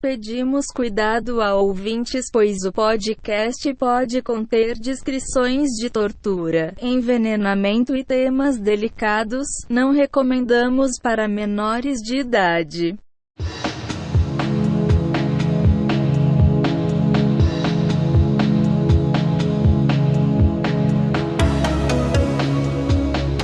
Pedimos cuidado a ouvintes, pois o podcast pode conter descrições de tortura, envenenamento e temas delicados. Não recomendamos para menores de idade.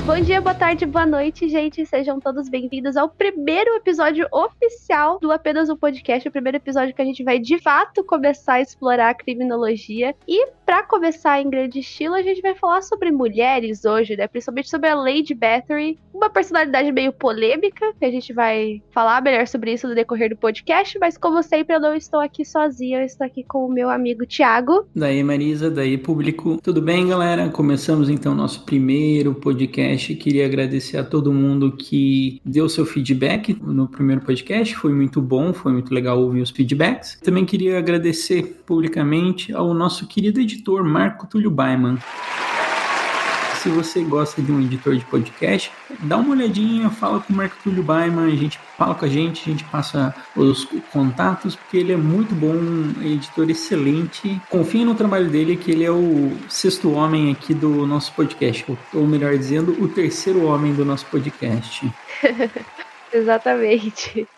Bom dia, boa tarde, boa noite, gente. Sejam todos bem-vindos ao primeiro episódio oficial do Apenas um Podcast, o primeiro episódio que a gente vai, de fato, começar a explorar a criminologia. E, pra começar em grande estilo, a gente vai falar sobre mulheres hoje, né? Principalmente sobre a Lady Bathory, uma personalidade meio polêmica, que a gente vai falar melhor sobre isso no decorrer do podcast, mas como sempre, eu não estou aqui sozinha, eu estou aqui com o meu amigo Thiago. Daí, Marisa, daí, público. Tudo bem, galera? Começamos, então, nosso primeiro podcast. Queria agradecer a todo mundo que deu seu feedback no primeiro podcast. Foi muito bom, foi muito legal ouvir os feedbacks. Também queria agradecer publicamente ao nosso querido editor, Marco Túlio Baiman. Se você gosta de um editor de podcast, dá uma olhadinha, fala com o Marco Túlio Baiman, a gente fala com a gente passa os contatos, porque ele é muito bom, editor excelente. Confie no trabalho dele, que ele é o sexto homem aqui do nosso podcast, ou melhor dizendo, o terceiro homem do nosso podcast. Exatamente.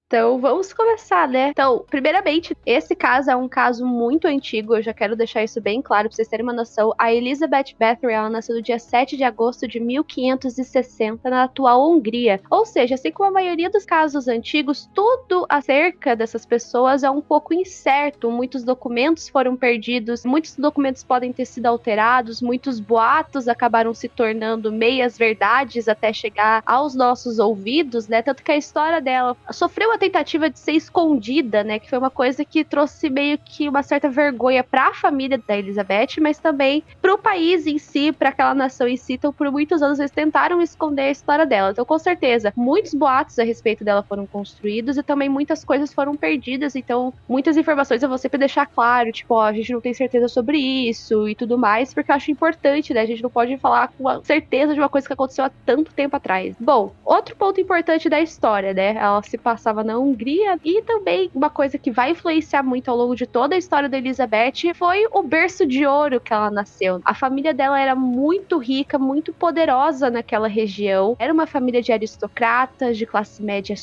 Então, vamos começar, né? Então, primeiramente, esse caso é um caso muito antigo, eu já quero deixar isso bem claro pra vocês terem uma noção. A Elizabeth Bathory, ela nasceu no dia 7 de agosto de 1560, na atual Hungria. Ou seja, assim como a maioria dos casos antigos, tudo acerca dessas pessoas é um pouco incerto. Muitos documentos foram perdidos, muitos documentos podem ter sido alterados, muitos boatos acabaram se tornando meias verdades até chegar aos nossos ouvidos, né? Tanto que a história dela sofreu a tentativa de ser escondida, né, que foi uma coisa que trouxe meio que uma certa vergonha para a família da Elizabeth, mas também para o país em si, para aquela nação em si. Então, por muitos anos eles tentaram esconder a história dela. Então, com certeza, muitos boatos a respeito dela foram construídos e também muitas coisas foram perdidas. Então, muitas informações eu vou sempre deixar claro, tipo, ó, a gente não tem certeza sobre isso e tudo mais, porque eu acho importante, né, a gente não pode falar com certeza de uma coisa que aconteceu há tanto tempo atrás. Bom, outro ponto importante da história, né, ela se passava na Hungria, e também uma coisa que vai influenciar muito ao longo de toda a história da Elizabeth foi o berço de ouro que ela nasceu. A família dela era muito rica, muito poderosa naquela região. Era uma família de aristocratas, de classe média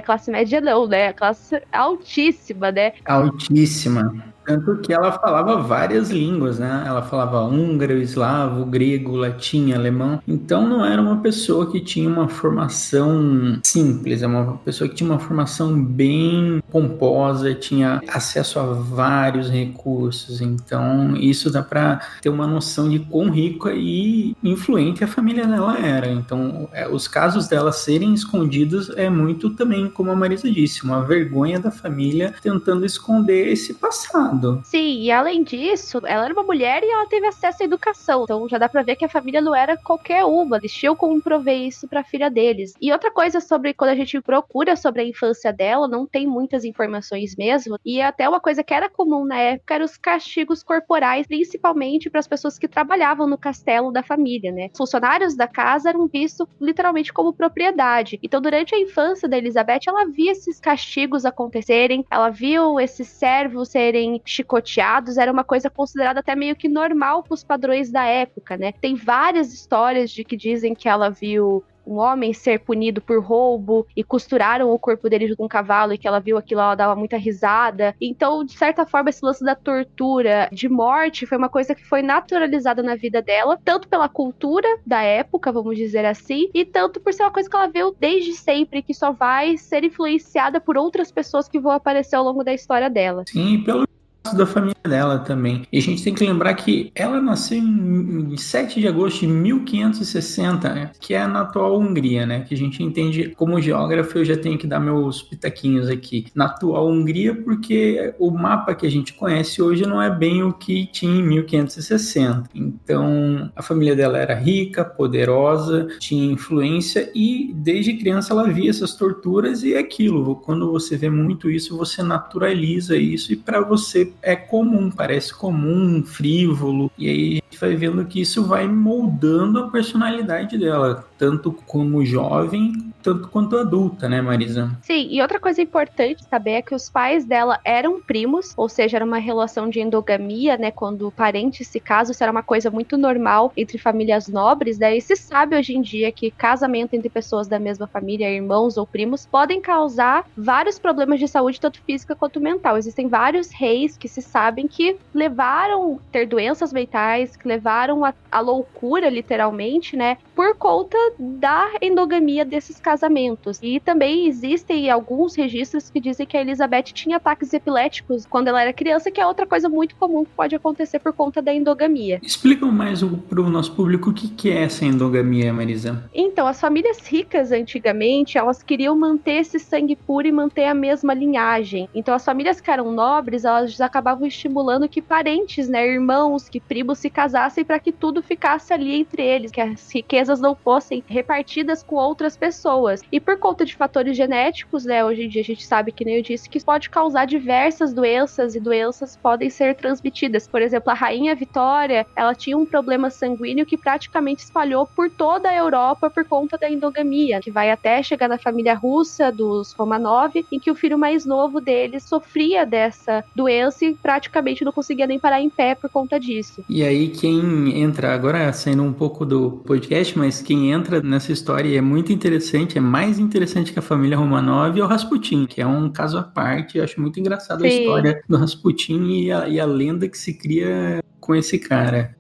classe média não, né? Classe altíssima, né? Altíssima. Tanto que ela falava várias línguas, né? Ela falava húngaro, eslavo, grego, latim, alemão. Então não era uma pessoa que tinha uma formação simples, é uma pessoa que tinha uma formação bem pomposa, tinha acesso a vários recursos. Então isso dá para ter uma noção de quão rica e influente a família dela era. Então os casos dela serem escondidos é muito também, como a Marisa disse, uma vergonha da família tentando esconder esse passado. Sim, e além disso, ela era uma mulher e ela teve acesso à educação. Então já dá pra ver que a família não era qualquer uma. Eles tinham como prover isso pra filha deles. E outra coisa sobre quando a gente procura sobre a infância dela, não tem muitas informações mesmo. E até uma coisa que era comum na época eram os castigos corporais, principalmente para as pessoas que trabalhavam no castelo da família, né? Os funcionários da casa eram vistos literalmente como propriedade. Então durante a infância da Elizabeth, ela via esses castigos acontecerem, ela viu esses servos serem chicoteados, era uma coisa considerada até meio que normal para os padrões da época, né? Tem várias histórias de que dizem que ela viu um homem ser punido por roubo e costuraram o corpo dele junto com um cavalo e que ela viu aquilo, ela dava muita risada. Então, de certa forma, esse lance da tortura, de morte, foi uma coisa que foi naturalizada na vida dela, tanto pela cultura da época, vamos dizer assim, e tanto por ser uma coisa que ela viu desde sempre, que só vai ser influenciada por outras pessoas que vão aparecer ao longo da história dela. Sim, pelo da família dela também. E a gente tem que lembrar que ela nasceu em 7 de agosto de 1560, né? Que é na atual Hungria, né? Que a gente entende, como geógrafo, eu já tenho que dar meus pitaquinhos aqui. Na atual Hungria, porque o mapa que a gente conhece hoje não é bem o que tinha em 1560. Então, a família dela era rica, poderosa, tinha influência e desde criança ela via essas torturas e é aquilo. Quando você vê muito isso, você naturaliza isso e para você é comum, parece comum, frívolo, e aí a gente vai vendo que isso vai moldando a personalidade dela. tanto como jovem, tanto quanto adulta, né, Marisa? Sim, e outra coisa importante saber é que os pais dela eram primos, ou seja, era uma relação de endogamia, né, quando parentes se casam, isso era uma coisa muito normal entre famílias nobres, né, e se sabe hoje em dia que casamento entre pessoas da mesma família, irmãos ou primos, podem causar vários problemas de saúde, tanto física quanto mental. Existem vários reis que se sabem que levaram a ter doenças mentais, que levaram a loucura, literalmente, né, por conta da endogamia desses casamentos. E também existem alguns registros que dizem que a Elizabeth tinha ataques epiléticos quando ela era criança, que é outra coisa muito comum que pode acontecer por conta da endogamia. Explica mais para o nosso público o que é essa endogamia, Marisa. Então, as famílias ricas antigamente, elas queriam manter esse sangue puro e manter a mesma linhagem. Então, as famílias que eram nobres, elas acabavam estimulando que parentes, né, irmãos, que primos se casassem para que tudo ficasse ali entre eles, que as riquezas não fossem repartidas com outras pessoas. E por conta de fatores genéticos, né, hoje em dia a gente sabe, que nem eu disse, que isso pode causar diversas doenças, e doenças podem ser transmitidas. Por exemplo, a rainha Vitória, ela tinha um problema sanguíneo que praticamente espalhou por toda a Europa por conta da endogamia, que vai até chegar na família russa dos Romanov, em que o filho mais novo deles sofria dessa doença e praticamente não conseguia nem parar em pé por conta disso. E aí quem entra, agora saindo um pouco do podcast, mas quem entra nessa história e é muito interessante, é mais interessante que a família Romanov, é o Rasputin, que é um caso à parte. Eu acho muito engraçado a história do Rasputin e a lenda que se cria com esse cara.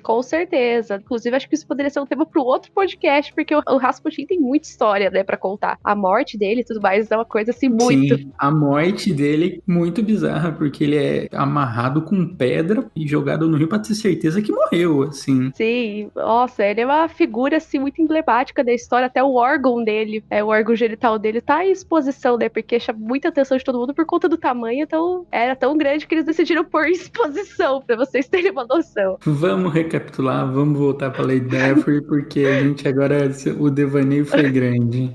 Com certeza. Inclusive, acho que isso poderia ser um tema para o outro podcast, porque o Rasputin tem muita história, né, para contar. A morte dele e tudo mais é uma coisa assim muito... Sim, a morte dele é muito bizarra, porque ele é amarrado com pedra e jogado no rio para ter certeza que morreu, assim. Sim, nossa, ele é uma figura assim muito emblemática da história, até o órgão dele, o órgão genital dele tá em exposição, né, porque chama muita atenção de todo mundo por conta do tamanho, então era tão grande que eles decidiram pôr em exposição, pra vocês terem uma noção. Vamos recapitular, vamos voltar para Lady Danbury, porque a gente agora, o devaneio foi grande.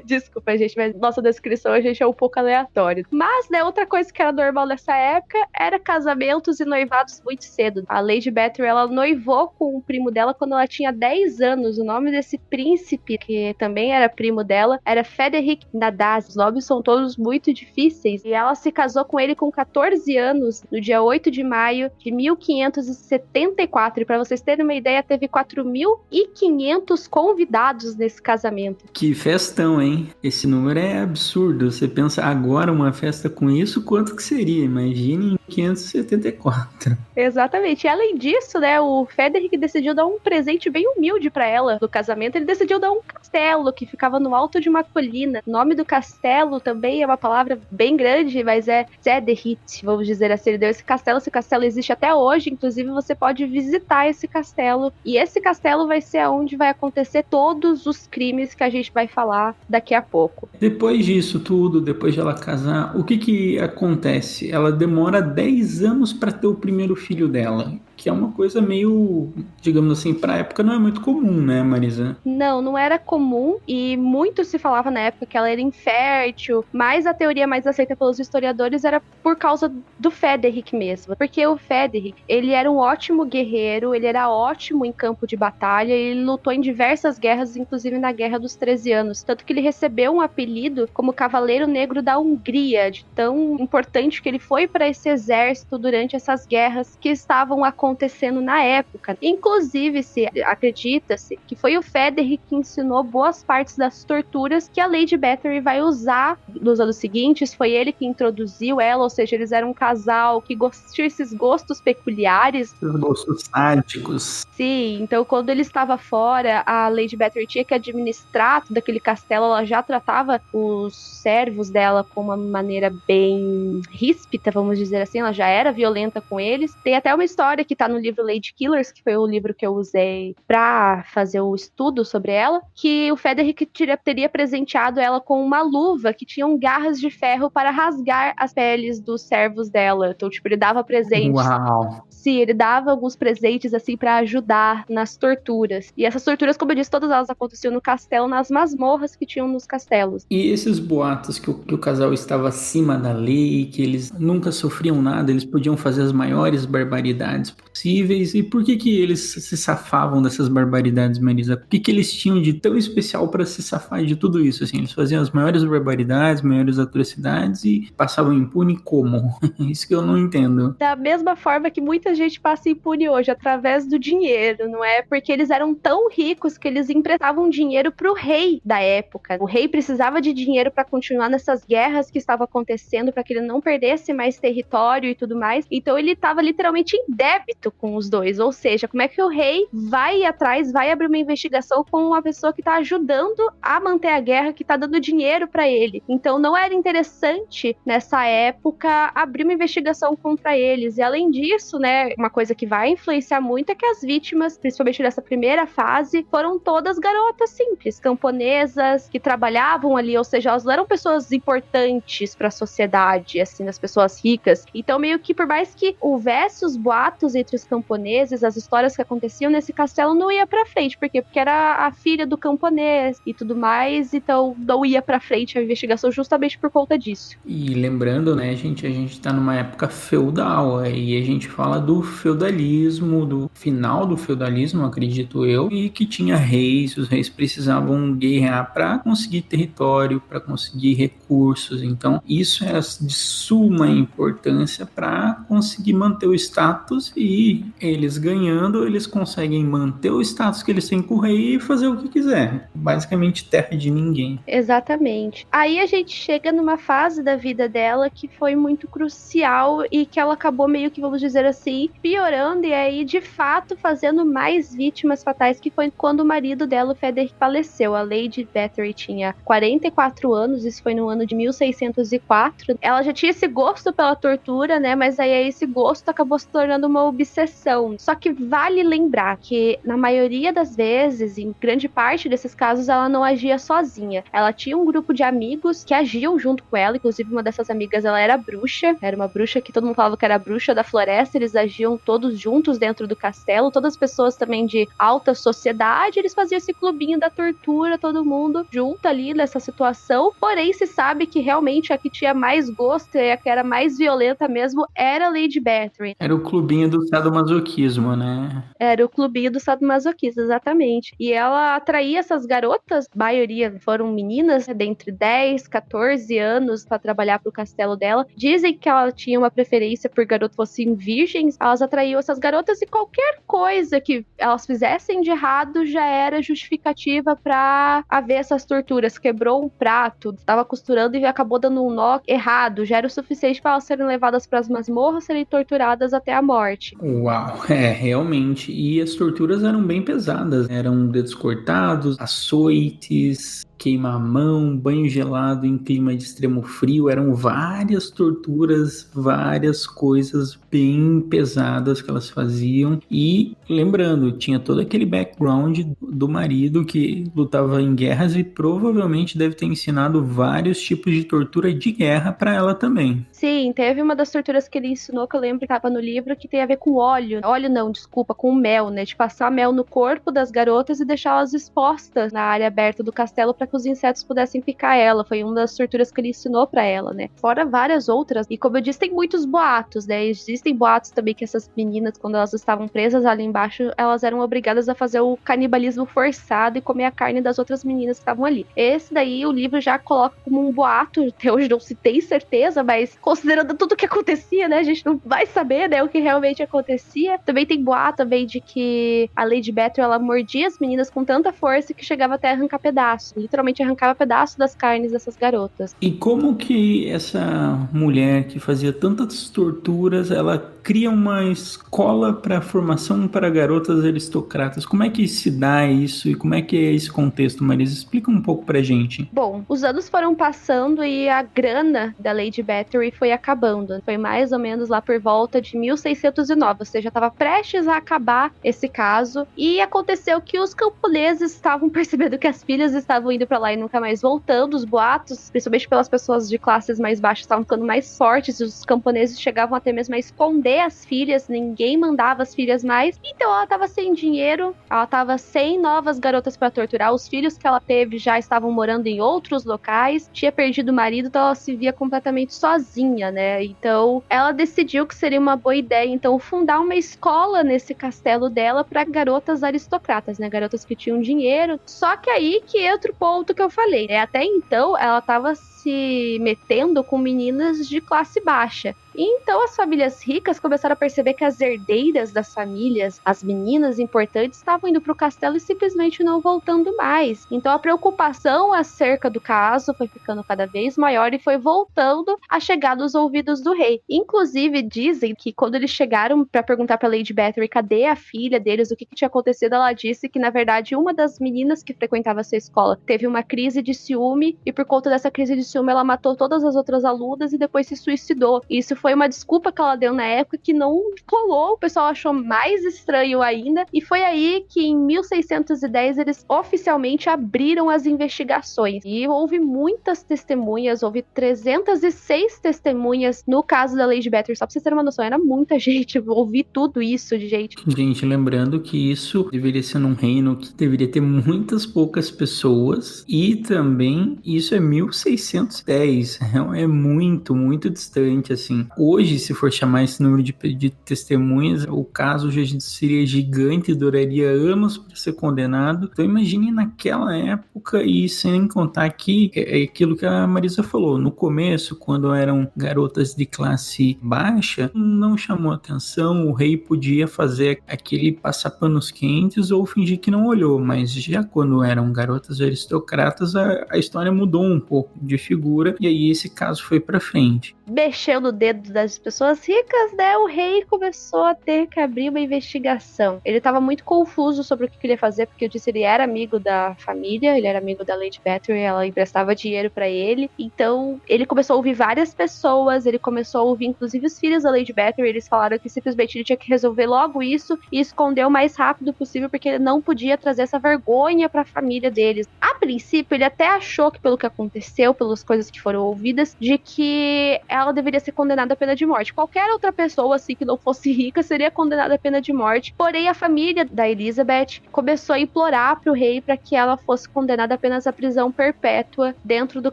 Desculpa, gente, mas nossa descrição a gente é um pouco aleatório. Mas, né, outra coisa que era normal nessa época era casamentos e noivados muito cedo. A Lady Bathory, ela noivou com o primo dela quando ela tinha 10 anos. O nome desse príncipe, que também era primo dela, era Frederick Nadaz. Os nomes são todos muito difíceis. E ela se casou com ele com 14 anos, no dia 8 de maio de 1574. E pra vocês terem uma ideia, teve 4.500 convidados nesse casamento. Que festão, hein? Esse número é absurdo. Você pensa, agora uma festa com isso, quanto que seria? Imagine em 574. Exatamente. E além disso, né, o Frederick decidiu dar um presente bem humilde pra ela no casamento. Ele decidiu dar um castelo que ficava no alto de uma colina. O nome do castelo também é uma palavra bem grande, mas é Zederit, vamos dizer assim. Ele deu esse castelo existe até hoje. Inclusive, você pode visitar esse castelo. E esse castelo vai ser onde vai acontecer todos os crimes que a gente vai falar daqui a pouco. Depois disso tudo, depois de ela casar, o que acontece? Ela demora 10 anos para ter o primeiro filho dela, que é uma coisa meio, digamos assim, pra época não é muito comum, né, Marisa? Não era comum, e muito se falava na época que ela era infértil, mas a teoria mais aceita pelos historiadores era por causa do Frederick mesmo, porque o Frederick, ele era um ótimo guerreiro, ele era ótimo em campo de batalha, ele lutou em diversas guerras, inclusive na Guerra dos 13 anos, tanto que ele recebeu um apelido como Cavaleiro Negro da Hungria, de tão importante que ele foi para esse exército durante essas guerras que estavam acontecendo na época. Inclusive, acredita-se que foi o Frederick que ensinou boas partes das torturas que a Lady Bathory vai usar nos anos seguintes. Foi ele que introduziu ela, ou seja, eles eram um casal que tinha esses gostos peculiares. Os gostos sádicos. Sim, então quando ele estava fora, a Lady Bathory tinha que administrar todo aquele castelo. Ela já tratava os servos dela com uma maneira bem ríspida, vamos dizer assim. Ela já era violenta com eles. Tem até uma história que tá no livro Lady Killers, que foi o livro que eu usei pra fazer o estudo sobre ela, que o Frederick teria presenteado ela com uma luva que tinha garras de ferro para rasgar as peles dos servos dela. Então, tipo, ele dava presentes. Uau! Sim, ele dava alguns presentes, assim, pra ajudar nas torturas. E essas torturas, como eu disse, todas elas aconteciam no castelo, nas masmorras que tinham nos castelos. E esses boatos que o casal estava acima da lei, que eles nunca sofriam nada, eles podiam fazer as maiores barbaridades possíveis? E por que eles se safavam dessas barbaridades, Marisa? O que eles tinham de tão especial para se safar de tudo isso? Assim, eles faziam as maiores barbaridades, maiores atrocidades e passavam impune como? Isso que eu não entendo. Da mesma forma que muita gente passa impune hoje, através do dinheiro, não é? Porque eles eram tão ricos que eles emprestavam dinheiro pro rei da época. O rei precisava de dinheiro para continuar nessas guerras que estavam acontecendo, para que ele não perdesse mais território e tudo mais. Então ele estava literalmente em débito com os dois. Ou seja, como é que o rei vai atrás, vai abrir uma investigação com uma pessoa que tá ajudando a manter a guerra, que tá dando dinheiro para ele? Então não era interessante nessa época abrir uma investigação contra eles. E além disso, né, uma coisa que vai influenciar muito é que as vítimas, principalmente nessa primeira fase, foram todas garotas simples, camponesas, que trabalhavam ali, ou seja, elas não eram pessoas importantes para a sociedade, assim, as pessoas ricas. Então, meio que por mais que houvesse os boatos entre os camponeses, as histórias que aconteciam nesse castelo não ia pra frente. Por quê? Porque era a filha do camponês e tudo mais, então não ia pra frente a investigação justamente por conta disso. E lembrando, né, gente, a gente tá numa época feudal, e a gente fala do feudalismo, do final do feudalismo, acredito eu, e que tinha reis, os reis precisavam guerrear para conseguir território, para conseguir recursos. Então, isso era de suma importância para conseguir manter o status, e eles ganhando, eles conseguem manter o status que eles têm com o rei e fazer o que quiser. Basicamente, terra de ninguém. Exatamente. Aí a gente chega numa fase da vida dela que foi muito crucial e que ela acabou meio que, vamos dizer assim, piorando e aí, de fato, fazendo mais vítimas fatais, que foi quando o marido dela, o Frederick, faleceu. A Lady Bathory tinha 44 anos, isso foi no ano de 1604. Ela já tinha esse gosto pela tortura, né, mas aí esse gosto acabou se tornando uma obsessão. Só que vale lembrar que, na maioria das vezes, em grande parte desses casos, ela não agia sozinha. Ela tinha um grupo de amigos que agiam junto com ela, inclusive uma dessas amigas, ela era bruxa, era uma bruxa que todo mundo falava que era a bruxa da floresta, eles agiam todos juntos dentro do castelo, todas as pessoas também de alta sociedade, eles faziam esse clubinho da tortura, todo mundo junto ali nessa situação, porém se sabe que realmente a que tinha mais gosto e a que era mais violenta mesmo era a Lady Bathory. Era o clubinho do sadomasoquismo, né? Era o clubinho do sadomasoquista, exatamente. E ela atraía essas garotas, a maioria foram meninas, de entre 10, 14 anos, pra trabalhar pro castelo dela. Dizem que ela tinha uma preferência por garotos fossem virgens, elas atraíam essas garotas e qualquer coisa que elas fizessem de errado já era justificativa pra haver essas torturas. Quebrou um prato, estava costurando e acabou dando um nó errado, já era o suficiente para elas serem levadas pras masmorras, serem torturadas até a morte. Uau, realmente. E as torturas eram bem pesadas. Eram dedos cortados, açoites, queima-mão, banho gelado em clima de extremo frio. Eram várias torturas, várias coisas bem pesadas que elas faziam. E lembrando, tinha todo aquele background do marido que lutava em guerras e provavelmente deve ter ensinado vários tipos de tortura de guerra para ela também. Sim, teve uma das torturas que ele ensinou, que eu lembro que estava no livro, que tem a ver com óleo. Óleo não, desculpa, com mel, né? De passar mel no corpo das garotas e deixá-las expostas na área aberta do castelo para que os insetos pudessem picar ela. Foi uma das torturas que ele ensinou para ela, né? Fora várias outras. E como eu disse, tem muitos boatos, né? Existem boatos também que essas meninas, quando elas estavam presas ali embaixo, elas eram obrigadas a fazer o canibalismo forçado e comer a carne das outras meninas que estavam ali. Esse daí o livro já coloca como um boato, até hoje não se tem certeza, mas considerando tudo que acontecia, né? A gente não vai saber, né, o que realmente acontecia. Também tem boato também de que a Lady Bathory, ela mordia as meninas com tanta força que chegava até a arrancar pedaços. Literalmente arrancava pedaços das carnes dessas garotas. E como que essa mulher que fazia tantas torturas, ela cria uma escola para formação para garotas aristocratas? Como é que se dá isso e como é que é esse contexto, Marisa? Explica um pouco pra gente. Bom, os anos foram passando e a grana da Lady Bathory foi acabando. Foi mais ou menos lá por volta de 1609, ou seja, estava prestes a acabar esse caso. E aconteceu que os camponeses estavam percebendo que as filhas estavam indo pra lá e nunca mais voltando. Os boatos, principalmente pelas pessoas de classes mais baixas, estavam ficando mais fortes. Os camponeses chegavam até mesmo a esconder as filhas, ninguém mandava as filhas mais. Então ela tava sem dinheiro, ela tava sem novas garotas pra torturar. Os filhos que ela teve já estavam morando em outros locais, tinha perdido o marido, então ela se via completamente sozinha, né? Então ela decidiu que seria uma boa ideia, então, fundar uma escola nesse castelo dela pra garotas aristocratas, né? Garotas que tinham dinheiro. Só que aí que entra o ponto que eu falei, né? Até então ela tava se metendo com meninas de classe baixa. Então as famílias ricas começaram a perceber que as herdeiras das famílias, as meninas importantes, estavam indo pro castelo e simplesmente não voltando mais. Então a preocupação acerca do caso foi ficando cada vez maior e foi voltando a chegar nos ouvidos do rei. Inclusive dizem que quando eles chegaram para perguntar para Lady Bathory cadê a filha deles, o que tinha acontecido, ela disse que na verdade uma das meninas que frequentava essa escola teve uma crise de ciúme e por conta dessa crise de ciúme ela matou todas as outras alunas e depois se suicidou. E isso foi uma desculpa que ela deu na época que não colou, o pessoal achou mais estranho ainda, e foi aí que em 1610 eles oficialmente abriram as investigações. E houve muitas testemunhas, houve 306 testemunhas no caso da Lady Bathory, só pra vocês terem uma noção, era muita gente, eu ouvi tudo isso de gente. Gente, lembrando que isso deveria ser num reino que deveria ter muitas poucas pessoas, e também isso é 1610, é muito, muito distante, assim. Hoje, se for chamar esse número de testemunhas, o caso já seria gigante, duraria anos para ser condenado. Então imagine naquela época, e sem contar aqui é aquilo que a Marisa falou, no começo, quando eram garotas de classe baixa, não chamou atenção, o rei podia fazer aquele passar panos quentes ou fingir que não olhou, mas já quando eram garotas aristocratas, a história mudou um pouco de figura, e aí esse caso foi para frente. Mexendo o dedo das pessoas ricas, né, o rei começou a ter que abrir uma investigação. Ele estava muito confuso sobre o que queria fazer, porque eu disse, ele era amigo da família, ele era amigo da Lady Bathory, ela emprestava dinheiro pra ele, então ele começou a ouvir várias pessoas, ele começou a ouvir inclusive os filhos da Lady Bathory, eles falaram que simplesmente ele tinha que resolver logo isso e esconder o mais rápido possível, porque ele não podia trazer essa vergonha pra família deles. A princípio, ele até achou que pelo que aconteceu, pelas coisas que foram ouvidas, de que ela deveria ser condenada à pena de morte. Qualquer outra pessoa, assim, que não fosse rica, seria condenada à pena de morte. Porém, a família da Elizabeth começou a implorar pro rei para que ela fosse condenada apenas à prisão perpétua dentro do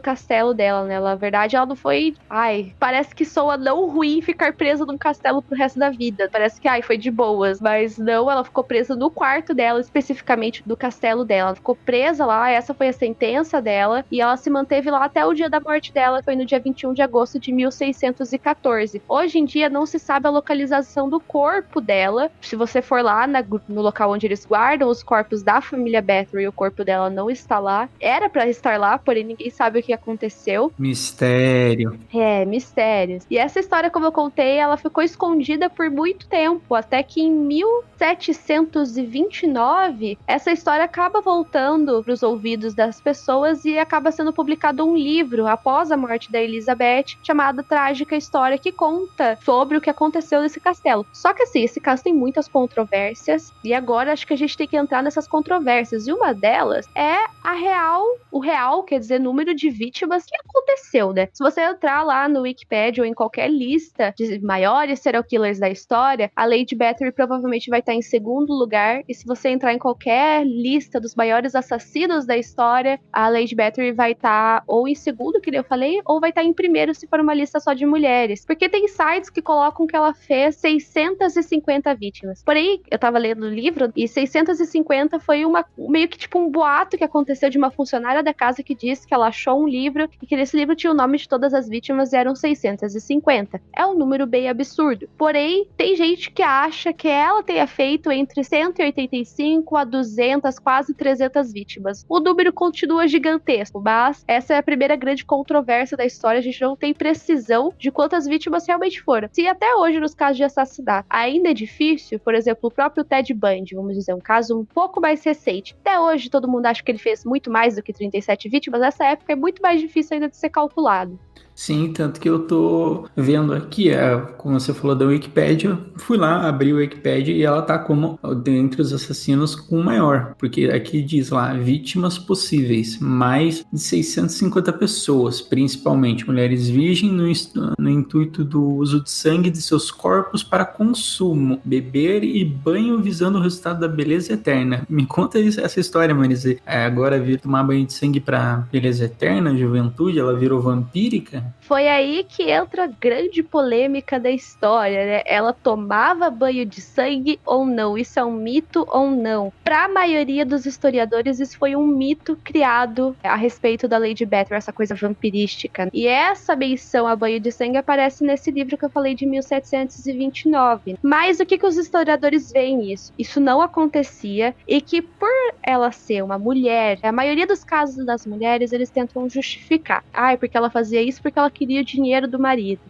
castelo dela, né? Na verdade, ela não foi... parece que soa não ruim ficar presa num castelo pro resto da vida. Parece que, foi de boas. Mas não, ela ficou presa no quarto dela, especificamente do castelo dela. Ela ficou presa lá, essa foi a sentença dela, e ela se manteve lá até o dia da morte dela, foi no dia 21 de agosto de 1614. Hoje em dia não se sabe a localização do corpo dela. Se você for lá no local onde eles guardam os corpos da família Bathory, o corpo dela não está lá. Era pra estar lá, porém ninguém sabe o que aconteceu. Mistério. Mistérios. E essa história, como eu contei, ela ficou escondida por muito tempo, até que em 1729, essa história acaba voltando para os ouvidos das pessoas e acaba sendo publicado um livro após a morte da Elizabeth, chamado Trágica História, que conta sobre o que aconteceu nesse castelo. Só que assim, esse caso tem muitas controvérsias, e agora acho que a gente tem que entrar nessas controvérsias, e uma delas é o real, quer dizer, número de vítimas que aconteceu, né? Se você entrar lá no Wikipedia ou em qualquer lista de maiores serial killers da história, a Lady Bathory provavelmente vai estar em segundo lugar, e se você entrar em qualquer lista dos maiores assassinos da história, a Lady Bathory vai estar ou em segundo, que eu falei, ou vai estar em primeiro se for uma lista só de mulheres. Porque tem sites que colocam que ela fez 650 vítimas. Porém, eu tava lendo o livro e 650 foi meio que tipo um boato que aconteceu de uma funcionária da casa que disse que ela achou um livro e que nesse livro tinha o nome de todas as vítimas e eram 650. É um número bem absurdo. Porém, tem gente que acha que ela tenha feito entre 185 a 200, quase 300 vítimas. O número continua gigantesco, mas essa é a primeira grande controvérsia da história. A gente não tem precisão de quantas vítimas vítimas realmente foram. Se até hoje nos casos de assassinato ainda é difícil, por exemplo, o próprio Ted Bundy, vamos dizer, um caso um pouco mais recente, até hoje todo mundo acha que ele fez muito mais do que 37 vítimas, nessa época é muito mais difícil ainda de ser calculado. Sim, tanto que eu tô vendo aqui, como você falou da Wikipédia, fui lá, abri a Wikipédia e ela tá como dentre os assassinos com o maior, porque aqui diz lá, vítimas possíveis, mais de 650 pessoas, principalmente mulheres virgens no intuito do uso de sangue de seus corpos para consumo, beber e banho visando o resultado da beleza eterna. Me conta essa história, Marisa. Agora vir tomar banho de sangue para beleza eterna, juventude, ela virou vampírica? Foi aí que entra a grande polêmica da história, né? Ela tomava banho de sangue ou não? Isso é um mito ou não? Para a maioria dos historiadores, isso foi um mito criado a respeito da Lady Bathory, essa coisa vampirística. E essa menção a banho de sangue aparece nesse livro que eu falei de 1729. Mas o que os historiadores veem isso? Isso não acontecia e que por ela ser uma mulher, a maioria dos casos das mulheres, eles tentam justificar. Porque ela fazia isso porque ela queria o dinheiro do marido.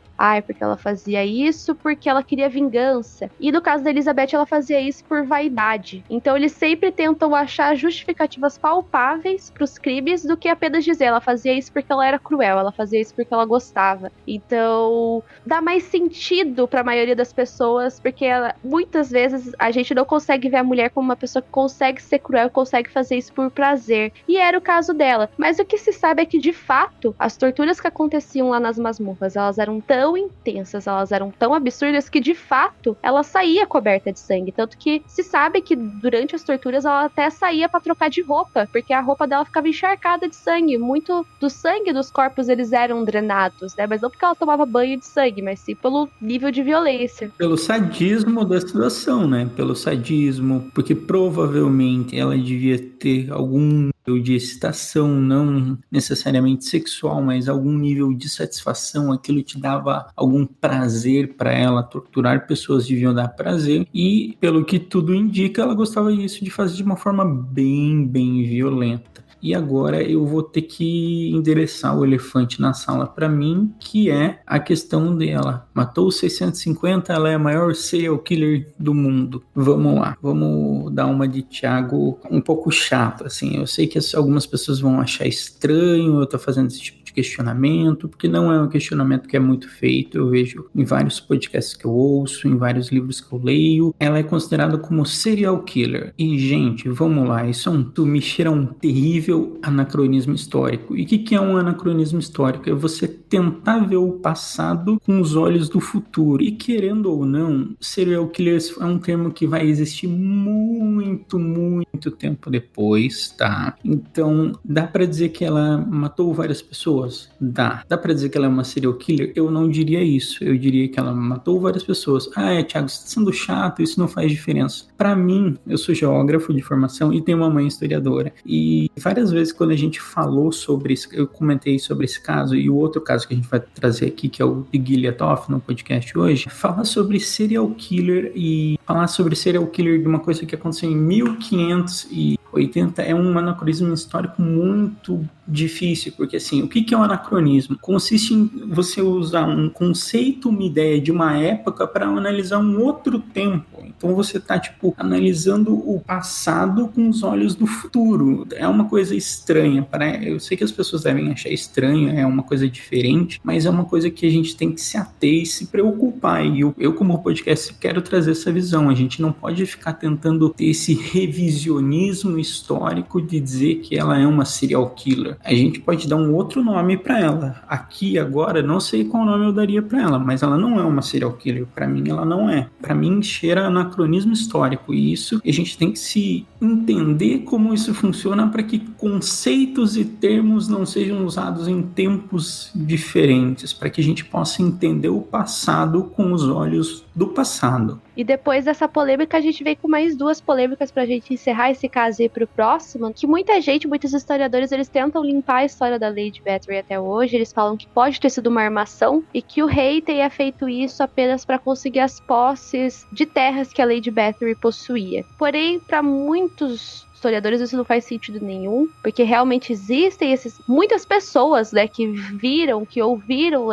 Porque ela fazia isso porque ela queria vingança. E no caso da Elizabeth, ela fazia isso por vaidade. Então eles sempre tentam achar justificativas palpáveis pros crimes do que apenas dizer ela fazia isso porque ela era cruel, ela fazia isso porque ela gostava. Então dá mais sentido pra maioria das pessoas, porque muitas vezes a gente não consegue ver a mulher como uma pessoa que consegue ser cruel, consegue fazer isso por prazer. E era o caso dela. Mas o que se sabe é que, de fato, as torturas que aconteciam lá nas masmorras, elas eram tão intensas, elas eram tão absurdas que, de fato, ela saía coberta de sangue. Tanto que se sabe que durante as torturas ela até saía pra trocar de roupa, porque a roupa dela ficava encharcada de sangue. Muito do sangue dos corpos eles eram drenados, né? Mas não porque ela tomava banho de sangue, mas sim pelo nível de violência. Pelo sadismo da situação, né? Pelo sadismo, porque provavelmente ela devia ter algum nível de excitação, não necessariamente sexual, mas algum nível de satisfação, aquilo te dava algum prazer para ela. Torturar pessoas deviam dar prazer, e pelo que tudo indica, ela gostava disso, de fazer de uma forma bem violenta. E agora eu vou ter que endereçar o elefante na sala para mim, que é a questão dela. Matou 650, ela é a maior serial killer do mundo. Vamos lá, vamos dar uma de Thiago um pouco chato, assim. Eu sei que algumas pessoas vão achar estranho eu tô fazendo esse tipo de questionamento, porque não é um questionamento que é muito feito. Eu vejo em vários podcasts que eu ouço, em vários livros que eu leio, ela é considerada como serial killer. E, gente, vamos lá, isso me cheira um terrível anacronismo histórico. E o que é um anacronismo histórico? É você tentar ver o passado com os olhos do futuro. E, querendo ou não, serial killers é um termo que vai existir muito tempo depois, tá? Então, dá pra dizer que ela matou várias pessoas? Dá. Dá pra dizer que ela é uma serial killer? Eu não diria isso. Eu diria que ela matou várias pessoas. Thiago, você tá sendo chato, isso não faz diferença. Pra mim, eu sou geógrafo de formação e tenho uma mãe historiadora. E várias vezes quando a gente falou sobre isso, eu comentei sobre esse caso, e o outro caso que a gente vai trazer aqui, que é o de Gilead no podcast hoje, fala sobre serial killer, e falar sobre serial killer de uma coisa que aconteceu em 1580 é um anacronismo histórico muito difícil, porque assim, o que é um anacronismo? Consiste em você usar um conceito, uma ideia de uma época para analisar um outro tempo. Então você tá, analisando o passado com os olhos do futuro. É uma coisa estranha. Eu sei que as pessoas devem achar estranho, é uma coisa diferente, mas é uma coisa que a gente tem que se ater e se preocupar. E eu como podcast, quero trazer essa visão. A gente não pode ficar tentando ter esse revisionismo histórico de dizer que ela é uma serial killer. A gente pode dar um outro nome para ela. Aqui, agora, não sei qual nome eu daria para ela, mas ela não é uma serial killer. Para mim, ela não é. Para mim, cheira anacronismo histórico. E isso, a gente tem que se entender como isso funciona para que conceitos e termos não sejam usados em tempos diferentes, para que a gente possa entender o passado com os olhos do passado. E depois dessa polêmica, a gente veio com mais duas polêmicas pra gente encerrar esse caso e ir pro próximo, que muitos historiadores, eles tentam limpar a história da Lady Bathory até hoje. Eles falam que pode ter sido uma armação e que o rei tenha feito isso apenas para conseguir as posses de terras que a Lady Bathory possuía. Porém, para muitos historiadores isso não faz sentido nenhum, porque realmente existem muitas pessoas, né, que viram, que ouviram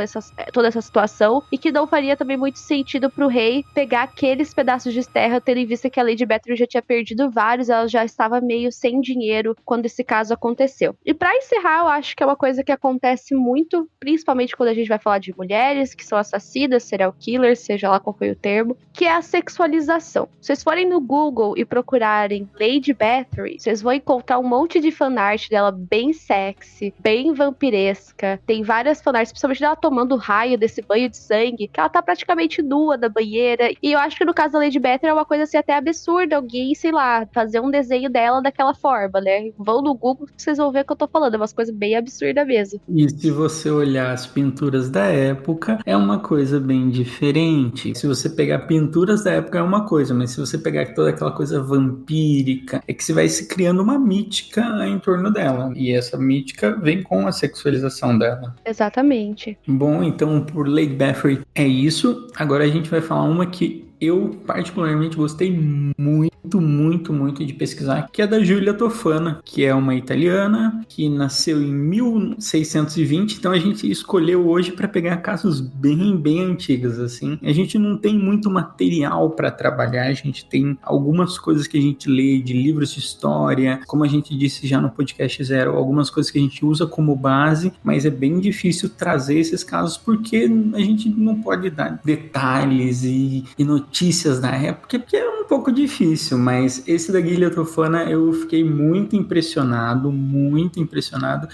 toda essa situação, e que não faria também muito sentido pro rei pegar aqueles pedaços de terra, tendo em vista que a Lady Bathory já tinha perdido vários, ela já estava meio sem dinheiro quando esse caso aconteceu. E pra encerrar, eu acho que é uma coisa que acontece muito, principalmente quando a gente vai falar de mulheres que são assassinas, serial killers, seja lá qual foi o termo, que é a sexualização. Se vocês forem no Google e procurarem Lady Bathory, vocês vão encontrar um monte de fanart dela bem sexy, bem vampiresca. Tem várias fanarts, principalmente dela tomando raio desse banho de sangue, que ela tá praticamente nua na banheira. E eu acho que no caso da Lady Bathory é uma coisa assim até absurda alguém, sei lá, fazer um desenho dela daquela forma, né? Vão no Google que vocês vão ver o que eu tô falando, é umas coisas bem absurdas mesmo. E se você olhar as pinturas da época, é uma coisa bem diferente. Se você pegar pinturas da época, é uma coisa, mas se você pegar toda aquela coisa vampírica, é que você vai se criando uma mítica em torno dela. E essa mítica vem com a sexualização dela. Exatamente. Bom, então por Lady Bathory é isso. Agora a gente vai falar uma que eu particularmente gostei muito de pesquisar, que é da Giulia Tofana, que é uma italiana que nasceu em 1620. Então a gente escolheu hoje para pegar casos bem antigos assim. A gente não tem muito material para trabalhar, a gente tem algumas coisas que a gente lê de livros de história, como a gente disse já no podcast 0, algumas coisas que a gente usa como base, mas é bem difícil trazer esses casos porque a gente não pode dar detalhes e notícias da época, porque é um pouco difícil, mas esse da Giulia Tofana eu fiquei muito impressionado,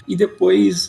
e depois,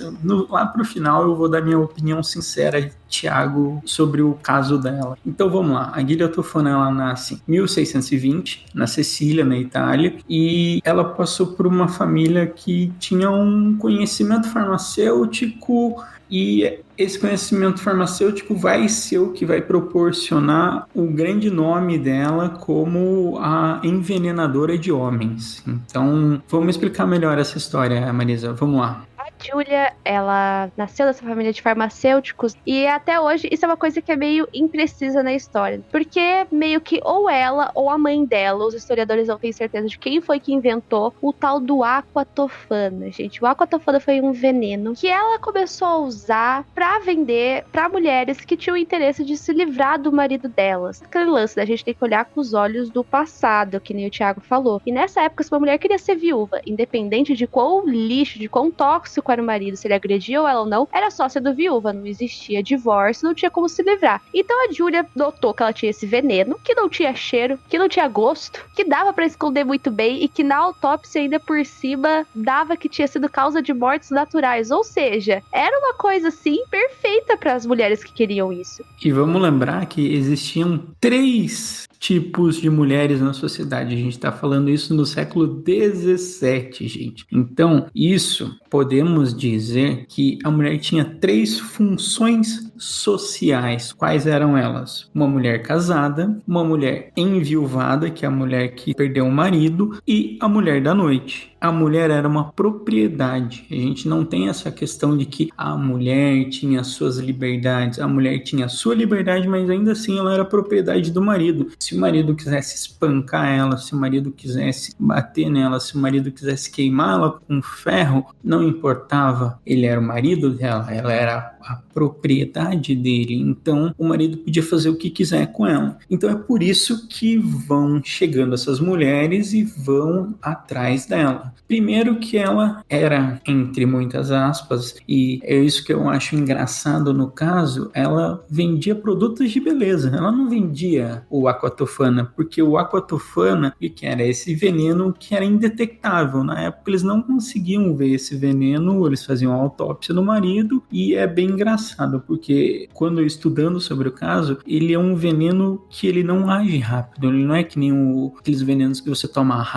lá pro final, eu vou dar minha opinião sincera, Thiago, sobre o caso dela. Então vamos lá, a Giulia Tofana, ela nasce em 1620, na Sicília, na Itália, e ela passou por uma família que tinha um conhecimento farmacêutico, e esse conhecimento farmacêutico vai ser o que vai proporcionar o grande nome dela como a envenenadora de homens. Então, vamos explicar melhor essa história, Marisa. Vamos lá. A Giulia, ela nasceu dessa família de farmacêuticos e até hoje isso é uma coisa que é meio imprecisa na história, porque meio que ou ela ou a mãe dela, os historiadores não têm certeza de quem foi que inventou o tal do aquatofana, gente. O aquatofana foi um veneno que ela começou a usar pra vender pra mulheres que tinham interesse de se livrar do marido delas. Aquele lance da gente tem que olhar com os olhos do passado, que nem o Thiago falou. E nessa época, se uma mulher queria ser viúva, independente de quão lixo, de quão tóxico era o marido, se ele agredia ela ou não, era só sendo viúva, não existia divórcio, não tinha como se livrar. Então a Giulia notou que ela tinha esse veneno, que não tinha cheiro, que não tinha gosto, que dava pra esconder muito bem e que na autópsia ainda por cima dava que tinha sido causa de mortes naturais, ou seja, era uma coisa assim perfeita para as mulheres que queriam isso. E vamos lembrar que existiam 3 tipos de mulheres na sociedade. A gente está falando isso no século 17, gente. Então, isso podemos dizer que a mulher tinha 3 funções sociais. Quais eram elas? Uma mulher casada, uma mulher enviuvada, que é a mulher que perdeu o marido, e a mulher da noite. A mulher era uma propriedade. A gente não tem essa questão de que a mulher tinha suas liberdades. A mulher tinha sua liberdade, mas ainda assim ela era propriedade do marido. Se o marido quisesse espancar ela, se o marido quisesse bater nela, se o marido quisesse queimá-la com ferro, não importava. Ele era o marido dela, ela era a propriedade dele. Então o marido podia fazer o que quiser com ela. Então é por isso que vão chegando essas mulheres e vão atrás dela. Primeiro que ela era, entre muitas aspas, e é isso que eu acho engraçado no caso, ela vendia produtos de beleza. Ela não vendia o aquatofana, porque o aquatofana, o que era? Esse veneno que era indetectável. Na época eles não conseguiam ver esse veneno, eles faziam a autópsia do marido, e é bem engraçado, porque quando eu estudando sobre o caso, ele é um veneno que ele não age rápido, ele não é que nem aqueles venenos que você toma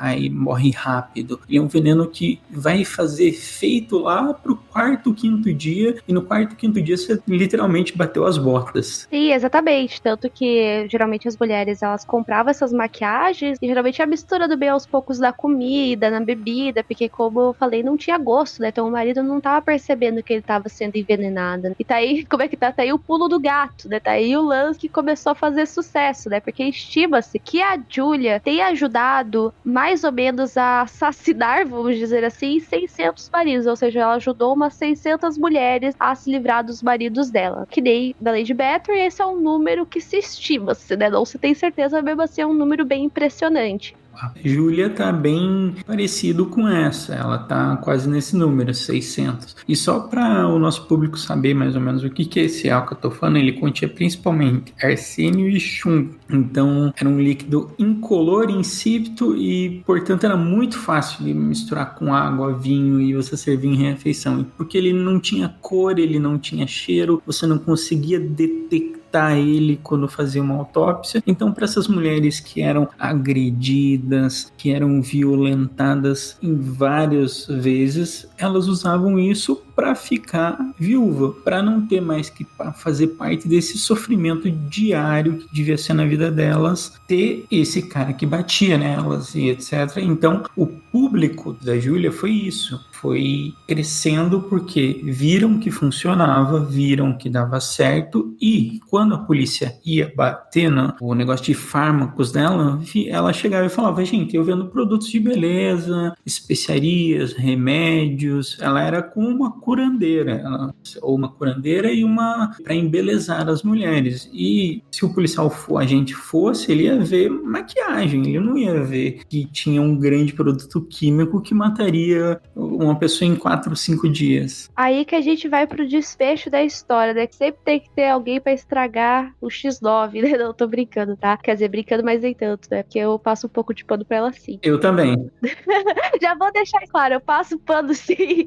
aí morre rápido. Ele é um veneno que vai fazer efeito lá pro 4º, 5º dia, e no 4º, 5º dia você literalmente bateu as botas. Sim, exatamente, tanto que geralmente as mulheres elas compravam essas maquiagens e geralmente ia misturando bem aos poucos da comida, na bebida, porque como eu falei, não tinha gosto, né, então o marido não tava percebendo que ele tava sendo envenenado envenenada. E tá aí, como é que tá? Tá aí o pulo do gato, né? Tá aí o lance que começou a fazer sucesso, né? Porque estima-se que a Julia tenha ajudado mais ou menos a assassinar, vamos dizer assim, 600 maridos. Ou seja, ela ajudou umas 600 mulheres a se livrar dos maridos dela. Que nem da Lady Bathory, esse é um número que se estima-se, né? Não se tem certeza, mesmo assim é um número bem impressionante. A Júlia tá bem parecido com essa, ela tá quase nesse número, 600. E só para o nosso público saber mais ou menos o que é esse álcool que eu tô falando, ele continha principalmente arsênio e chumbo. Então era um líquido incolor, insípido e, portanto, era muito fácil de misturar com água, vinho e você servir em refeição. Porque ele não tinha cor, ele não tinha cheiro, você não conseguia detectar ele quando fazia uma autópsia. Então, para essas mulheres que eram agredidas, que eram violentadas em várias vezes, elas usavam isso para ficar viúva, para não ter mais que fazer parte desse sofrimento diário que devia ser na vida delas, ter esse cara que batia nelas e etc. Então, o público da Júlia foi isso. Foi crescendo porque viram que funcionava, viram que dava certo e quando a polícia ia bater no negócio de fármacos dela, ela chegava e falava, gente, eu vendo produtos de beleza, especiarias, remédios, ela era como uma curandeira, ou uma curandeira e uma para embelezar as mulheres. E se o policial agente fosse, ele ia ver maquiagem, ele não ia ver que tinha um grande produto químico que mataria uma pessoa em 4 ou 5 dias. Aí que a gente vai pro desfecho da história, né? Que sempre tem que ter alguém pra estragar o X9, né? Não, tô brincando, tá? Quer dizer, brincando, mas nem tanto, né? Porque eu passo um pouco de pano pra ela sim. Eu também. Já vou deixar claro, eu passo pano sim.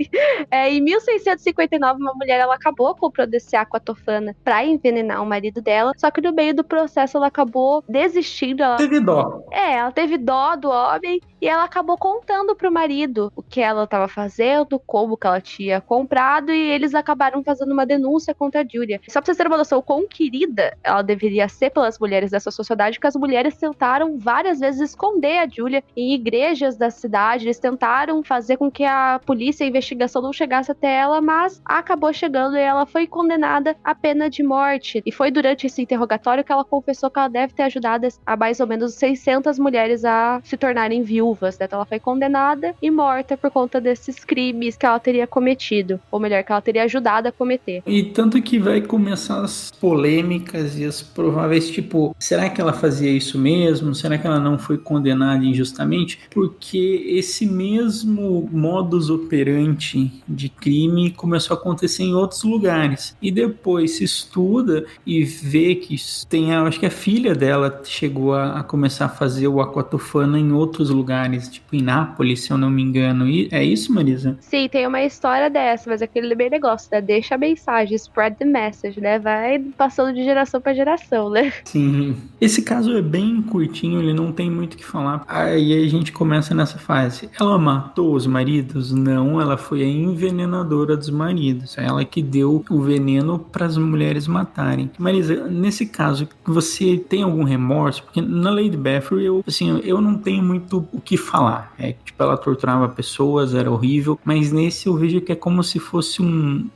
Em 1659, uma mulher, ela acabou comprando esse aquatofana pra envenenar o marido dela, só que no meio do processo ela acabou desistindo. Teve dó. Ela teve dó do homem e ela acabou contando pro marido o que ela estava fazendo, como que ela tinha comprado, e eles acabaram fazendo uma denúncia contra a Julia. Só pra vocês terem uma noção quão querida ela deveria ser pelas mulheres dessa sociedade, que as mulheres tentaram várias vezes esconder a Julia em igrejas da cidade, eles tentaram fazer com que a polícia e a investigação não chegasse até ela, mas acabou chegando e ela foi condenada à pena de morte. E foi durante esse interrogatório que ela confessou que ela deve ter ajudado a mais ou menos 600 mulheres a se tornarem viúvas, né? Então ela foi condenada e morta por conta desses crimes que ela teria cometido, ou melhor, que ela teria ajudado a cometer. E tanto que vai começar as polêmicas e as prováveis, tipo, será que ela fazia isso mesmo? Será que ela não foi condenada injustamente? Porque esse mesmo modus operandi de crime começou a acontecer em outros lugares. E depois se estuda e vê que tem, acho que a filha dela chegou a começar a fazer o aquatofana em outros lugares, tipo em Nápoles, se eu não me engano. E é isso, Marisa? Sim, tem uma história dessa, mas aquele bem negócio, né? Deixa a mensagem, spread the message, né? Vai passando de geração pra geração, né? Sim. Esse caso é bem curtinho, ele não tem muito o que falar. Aí a gente começa nessa fase. Ela matou os maridos? Não, ela foi a envenenadora dos maridos. Ela que deu o veneno para as mulheres matarem. Marisa, nesse caso, você tem algum remorso? Porque na Lady Bathory, eu não tenho muito o que falar. Tipo, ela torturava pessoas, era horrível, mas nesse eu vejo que é como se fosse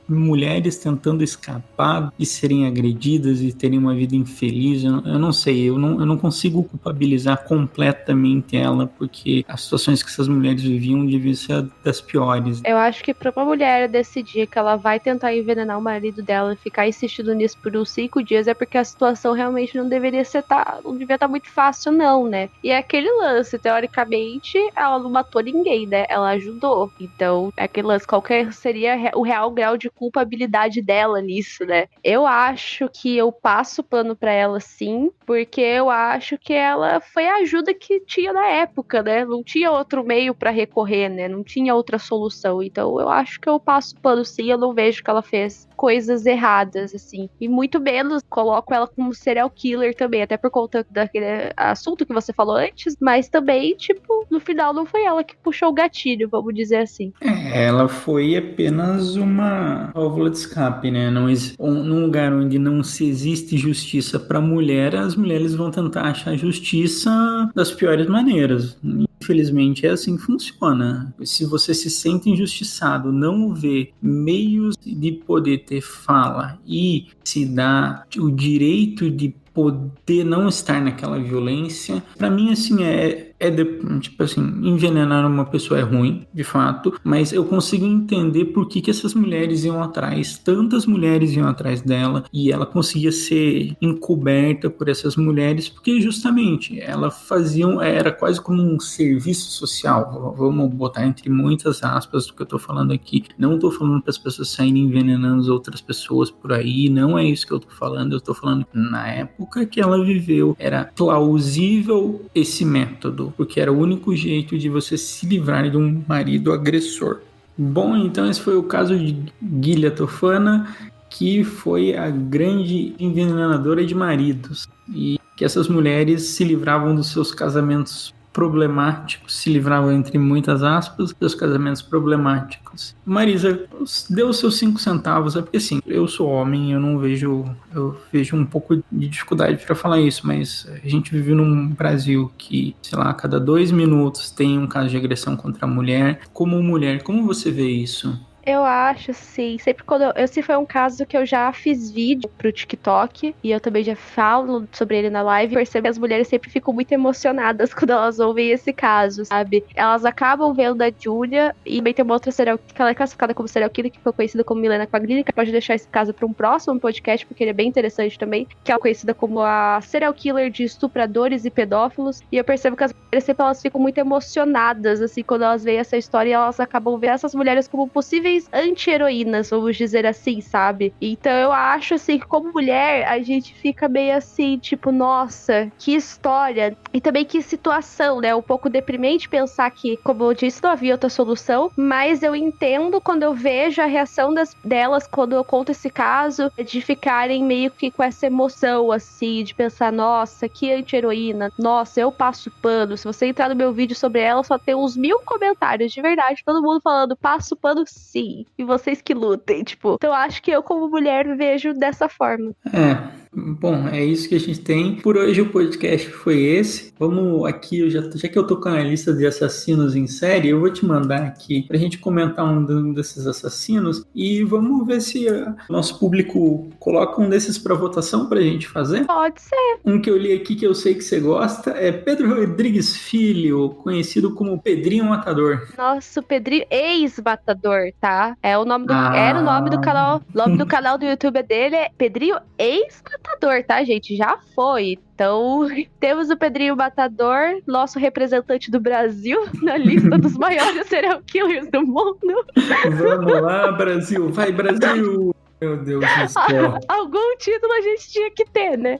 mulheres tentando escapar de serem agredidas e terem uma vida infeliz. Eu não sei, eu não consigo culpabilizar completamente ela, porque as situações que essas mulheres viviam deviam ser das piores. Eu acho que pra uma mulher decidir que ela vai tentar envenenar o marido dela e ficar insistindo nisso por uns 5 dias é porque a situação realmente não deveria não devia estar muito fácil não, né? E é aquele lance, teoricamente, ela não matou ninguém, né? Ela ajudou. Então, é aquele lance, qual seria o real grau de culpabilidade dela nisso, né? Eu acho que eu passo pano pra ela sim, porque eu acho que ela foi a ajuda que tinha na época, né? Não tinha outro meio pra recorrer, né? Não tinha outra solução. Então, eu acho que eu passo pano sim, eu não vejo que ela fez coisas erradas, assim. E muito menos coloco ela como serial killer também, até por conta daquele assunto que você falou antes, mas também, tipo, no final não foi ela que puxou o gatilho, vamos dizer assim. Ela foi apenas uma válvula de escape, né? Num lugar onde não se existe justiça para mulher, as mulheres vão tentar achar justiça das piores maneiras. infelizmente é assim que funciona. Se você se sente injustiçado, não vê meios de poder ter fala e se dá o direito de poder não estar naquela violência, pra mim, assim, tipo assim, envenenar uma pessoa é ruim, de fato, mas eu consigo entender por que essas mulheres iam atrás, tantas mulheres iam atrás dela, e ela conseguia ser encoberta por essas mulheres, porque justamente, elas faziam, era quase como um serviço social, vamos botar entre muitas aspas do que eu tô falando aqui, não tô falando para as pessoas saírem envenenando as outras pessoas por aí, não é isso que eu tô falando, eu tô falando na época que ela viveu, era plausível esse método, porque era o único jeito de você se livrar de um marido agressor. Bom, então esse foi o caso de Gilia Tofana, que foi a grande envenenadora de maridos, e que essas mulheres se livravam dos seus casamentos problemáticos, se livravam entre muitas aspas dos casamentos problemáticos. Marisa, deu os seus 5 centavos, é porque assim, eu sou homem, eu vejo um pouco de dificuldade para falar isso, mas a gente vive num Brasil que, sei lá, a cada 2 minutos tem um caso de agressão contra a mulher. Como mulher, como você vê isso? Eu acho, sim. Sempre quando esse foi um caso que eu já fiz vídeo pro TikTok e eu também já falo sobre ele na live. Percebo que as mulheres sempre ficam muito emocionadas quando elas ouvem esse caso, sabe? Elas acabam vendo a Julia e também tem uma outra serial que ela é classificada como serial killer, que foi conhecida como Milena Quaglini, que pode deixar esse caso para um próximo podcast, porque ele é bem interessante também, que é conhecida como a serial killer de estupradores e pedófilos. E eu percebo que as mulheres sempre elas ficam muito emocionadas, assim, quando elas veem essa história e elas acabam vendo essas mulheres como possíveis anti-heroínas, vamos dizer assim, sabe? Então eu acho, assim, que como mulher, a gente fica meio assim, tipo, nossa, que história. E também que situação, né? Um pouco deprimente pensar que, como eu disse, não havia outra solução, mas eu entendo quando eu vejo a reação delas quando eu conto esse caso, de ficarem meio que com essa emoção, assim, de pensar, nossa, que anti-heroína, nossa, eu passo pano. Se você entrar no meu vídeo sobre ela, só tem uns 1000 comentários, de verdade, todo mundo falando, passo pano sim. E vocês que lutem, tipo. Então eu acho que eu, como mulher, vejo dessa forma. Bom, é isso que a gente tem. Por hoje o podcast foi esse. Vamos aqui, já que eu tô com a lista de assassinos em série, eu vou te mandar aqui pra gente comentar um desses assassinos e vamos ver se o nosso público coloca um desses pra votação pra gente fazer. Pode ser. Um que eu li aqui que eu sei que você gosta é Pedro Rodrigues Filho, conhecido como Pedrinho Matador. Nossa, o Pedrinho, ex-matador, tá? É o nome era o nome do canal. O nome do canal do YouTube dele é Pedrinho Ex-Matador, tá, gente? Já foi. Então, temos o Pedrinho Matador, nosso representante do Brasil, na lista dos maiores serial killers do mundo. Vamos lá, Brasil! Vai, Brasil! Meu Deus do céu. Algum título a gente tinha que ter, né?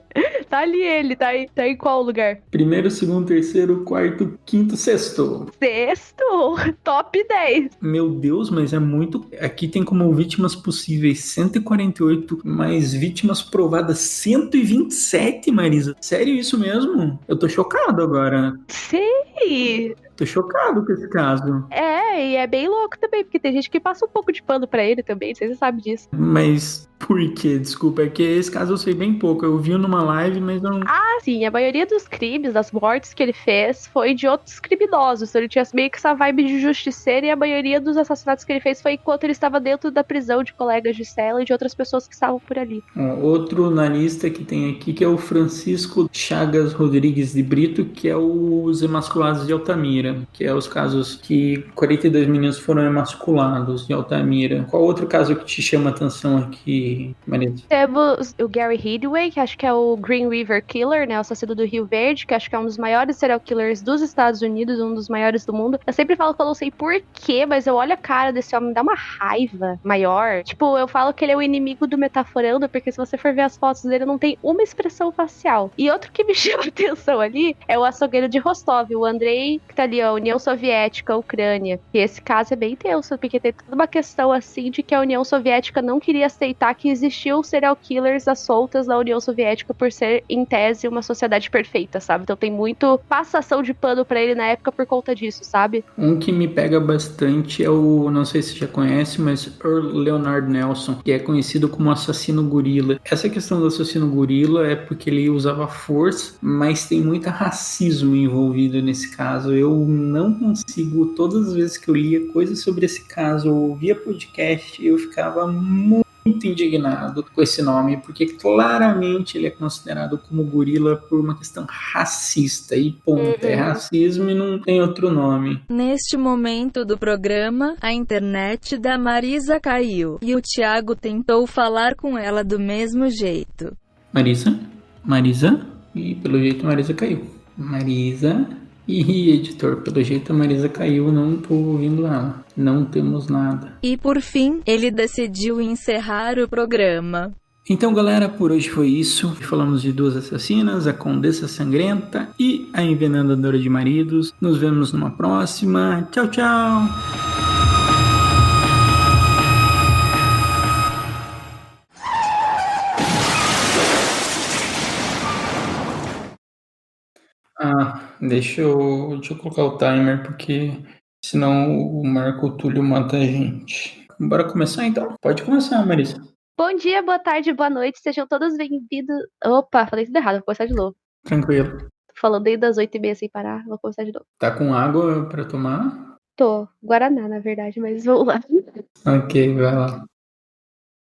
Tá ali ele, tá em qual lugar? Primeiro, segundo, terceiro, quarto, quinto, sexto. Sexto? Top 10. Meu Deus, mas é muito... Aqui tem como vítimas possíveis 148, mais vítimas provadas 127, Marisa. Sério isso mesmo? Eu tô chocado agora. Sim! Tô chocado com esse caso. E é bem louco também, porque tem gente que passa um pouco de pano pra ele também, vocês sabem disso. Mas por quê? Desculpa, é que esse caso eu sei bem pouco. Eu vi numa live, mas não... Sim, a maioria dos crimes, das mortes que ele fez, foi de outros criminosos. Então ele tinha meio que essa vibe de justiceiro e a maioria dos assassinatos que ele fez foi enquanto ele estava dentro da prisão de colegas de cela e de outras pessoas que estavam por ali. Outro na lista que tem aqui, que é o Francisco Chagas Rodrigues de Brito, que é os emasculados de Altamira, que é os casos que 42 meninos foram emasculados de Altamira. Qual outro caso que te chama a atenção aqui, Marisa? Temos o Gary Ridgway, que acho que é o Green River Killer, né, o assassino do Rio Verde, que acho que é um dos maiores serial killers dos Estados Unidos, um dos maiores do mundo. Eu sempre falo que eu não sei porquê, mas eu olho a cara desse homem, me dá uma raiva maior. Tipo, eu falo que ele é o inimigo do metaforando, porque se você for ver as fotos dele, não tem uma expressão facial. E outro que me chama a atenção ali é o açougueiro de Rostov, o Andrei, que tá ali, ó, União Soviética, Ucrânia. E esse caso é bem tenso, porque tem toda uma questão assim de que a União Soviética não queria aceitar que existiam serial killers às soltas na União Soviética por ser, em tese, uma uma sociedade perfeita, sabe? Então tem muito passação de pano pra ele na época por conta disso, sabe? Um que me pega bastante é o, não sei se você já conhece, mas Earl Leonard Nelson, que é conhecido como assassino gorila. Essa questão do assassino gorila é porque ele usava força, mas tem muito racismo envolvido nesse caso. Eu não consigo, todas as vezes que eu lia coisas sobre esse caso, ou ouvia podcast, eu ficava muito indignado com esse nome, porque claramente ele é considerado como gorila por uma questão racista, e ponto, é racismo e não tem outro nome. Neste momento do programa, a internet da Marisa caiu, e o Thiago tentou falar com ela do mesmo jeito. Marisa, e pelo jeito a Marisa caiu. Marisa, e editor, pelo jeito a Marisa caiu, não tô ouvindo ela, não temos nada. E por fim, ele decidiu encerrar o programa. Então, galera, por hoje foi isso. Falamos de duas assassinas, a Condessa Sangrenta e a Envenenadora de Maridos. Nos vemos numa próxima. Tchau, tchau! Deixa eu colocar o timer, porque senão o Marco Túlio mata a gente. Bora começar então? Pode começar, Marisa. Bom dia, boa tarde, boa noite, sejam todos bem-vindos. Opa, falei tudo errado, vou começar de novo. Tranquilo. Tô falando desde as 8h30 sem parar, vou começar de novo. Tá com água pra tomar? Tô, Guaraná, na verdade, mas vamos lá. Ok, vai lá.